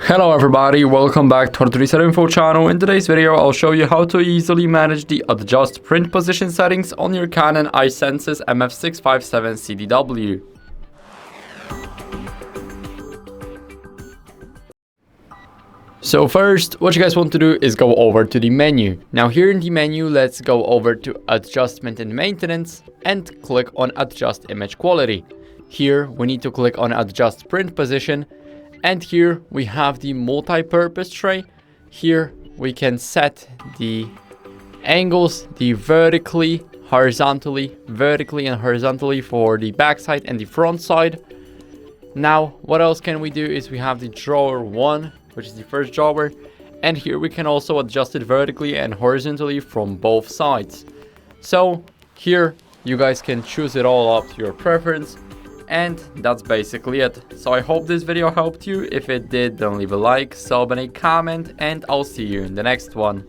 Hello everybody, welcome back to our 37 Info channel. In today's video, I'll show you how to easily manage the adjust print position settings on your Canon i-SENSYS MF657Cdw. So first, what you guys want to do is go over to the menu. Now here in the menu, let's go over to Adjustment and Maintenance and click on Adjust Image Quality. Here we need to click on Adjust Print Position. And here we have the multi-purpose tray. Here we can set the angles, the vertically and horizontally for the back side and the front side. Now, what else can we do is we have the drawer 1, which is the first drawer. And here we can also adjust it vertically and horizontally from both sides. So here you guys can choose it all up to your preference. And that's basically it. So I hope this video helped you. If it did, then leave a like, sub, and a comment, and I'll see you in the next one.